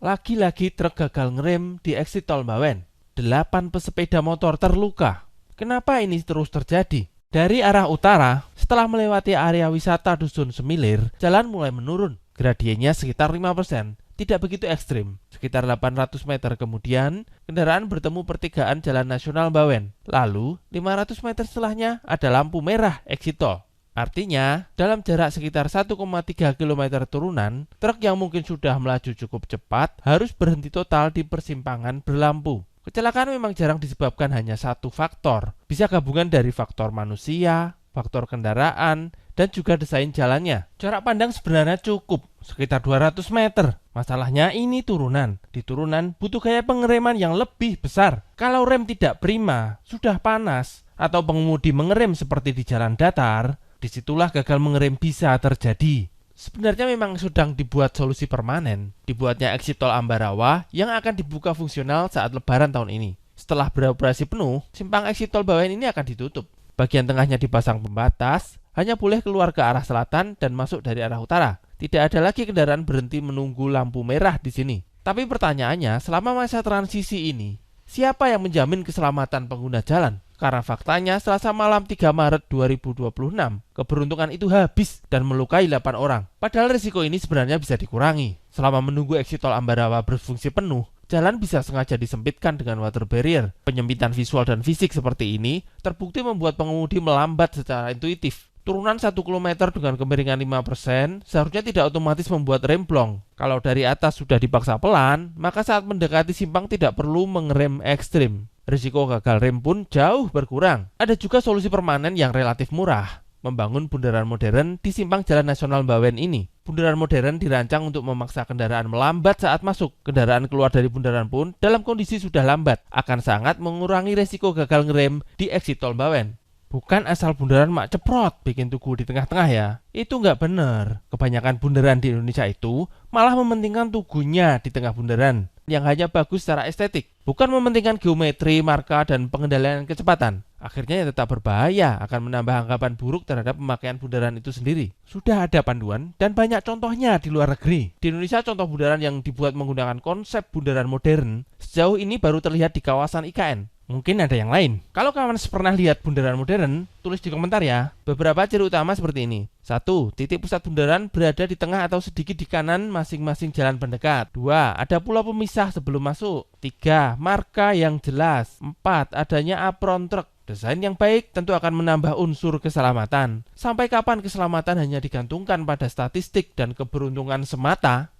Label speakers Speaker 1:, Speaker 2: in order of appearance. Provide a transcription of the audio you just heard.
Speaker 1: Lagi-lagi truk gagal ngerem di exit tol Bawen. 8 pesepeda motor terluka. Kenapa ini terus terjadi? Dari arah utara, setelah melewati area wisata Dusun Semilir, jalan mulai menurun. Gradiennya sekitar 5%, tidak begitu ekstrim. Sekitar 800 meter kemudian, kendaraan bertemu pertigaan Jalan Nasional Bawen. Lalu, 500 meter setelahnya ada lampu merah exit tol. Artinya, dalam jarak sekitar 1,3 km turunan, truk yang mungkin sudah melaju cukup cepat harus berhenti total di persimpangan berlampu. Kecelakaan memang jarang disebabkan hanya satu faktor. Bisa gabungan dari faktor manusia, faktor kendaraan, dan juga desain jalannya. Jarak pandang sebenarnya cukup, sekitar 200 meter. Masalahnya ini turunan. Di turunan butuh gaya pengereman yang lebih besar. Kalau rem tidak prima, sudah panas, atau pengemudi mengerem seperti di jalan datar, disitulah gagal mengerem bisa terjadi. Sebenarnya memang sedang dibuat solusi permanen. Dibuatnya exit tol Ambarawa yang akan dibuka fungsional saat lebaran tahun ini. Setelah beroperasi penuh, simpang exit tol Bawen ini akan ditutup. Bagian tengahnya dipasang pembatas, hanya boleh keluar ke arah selatan dan masuk dari arah utara. Tidak ada lagi kendaraan berhenti menunggu lampu merah di sini. Tapi pertanyaannya, selama masa transisi ini, siapa yang menjamin keselamatan pengguna jalan? Karena faktanya Selasa malam 3 Maret 2026, keberuntungan itu habis dan melukai 8 orang. Padahal risiko ini sebenarnya bisa dikurangi. Selama menunggu exit tol Ambarawa berfungsi penuh, jalan bisa sengaja disempitkan dengan water barrier. Penyempitan visual dan fisik seperti ini terbukti membuat pengemudi melambat secara intuitif. Turunan 1 km dengan kemiringan 5% seharusnya tidak otomatis membuat rem blong. Kalau dari atas sudah dipaksa pelan, maka saat mendekati simpang tidak perlu mengerem ekstrim. Risiko gagal rem pun jauh berkurang. Ada juga solusi permanen yang relatif murah, membangun bundaran modern di simpang Jalan Nasional Bawen ini. Bundaran modern dirancang untuk memaksa kendaraan melambat saat masuk. Kendaraan keluar dari bundaran pun dalam kondisi sudah lambat, akan sangat mengurangi risiko gagal ngerem di exit tol Bawen. Bukan asal bundaran mak ceprot bikin tugu di tengah-tengah ya. Itu nggak bener. Kebanyakan bundaran di Indonesia itu malah mementingkan tugunya di tengah bundaran yang hanya bagus secara estetik, bukan mementingkan geometri, marka, dan pengendalian kecepatan. Akhirnya ya tetap berbahaya, akan menambah anggapan buruk terhadap pemakaian bundaran itu sendiri. Sudah ada panduan dan banyak contohnya di luar negeri. Di Indonesia contoh bundaran yang dibuat menggunakan konsep bundaran modern sejauh ini baru terlihat di kawasan IKN. Mungkin ada yang lain. Kalau kawan pernah lihat bundaran modern, tulis di komentar ya. Beberapa ciri utama seperti ini. 1. Titik pusat bundaran berada di tengah atau sedikit di kanan masing-masing jalan pendekat. 2. Ada pulau pemisah sebelum masuk. 3. Marka yang jelas. 4. Adanya apron truk. Desain yang baik tentu akan menambah unsur keselamatan. Sampai kapan keselamatan hanya digantungkan pada statistik dan keberuntungan semata?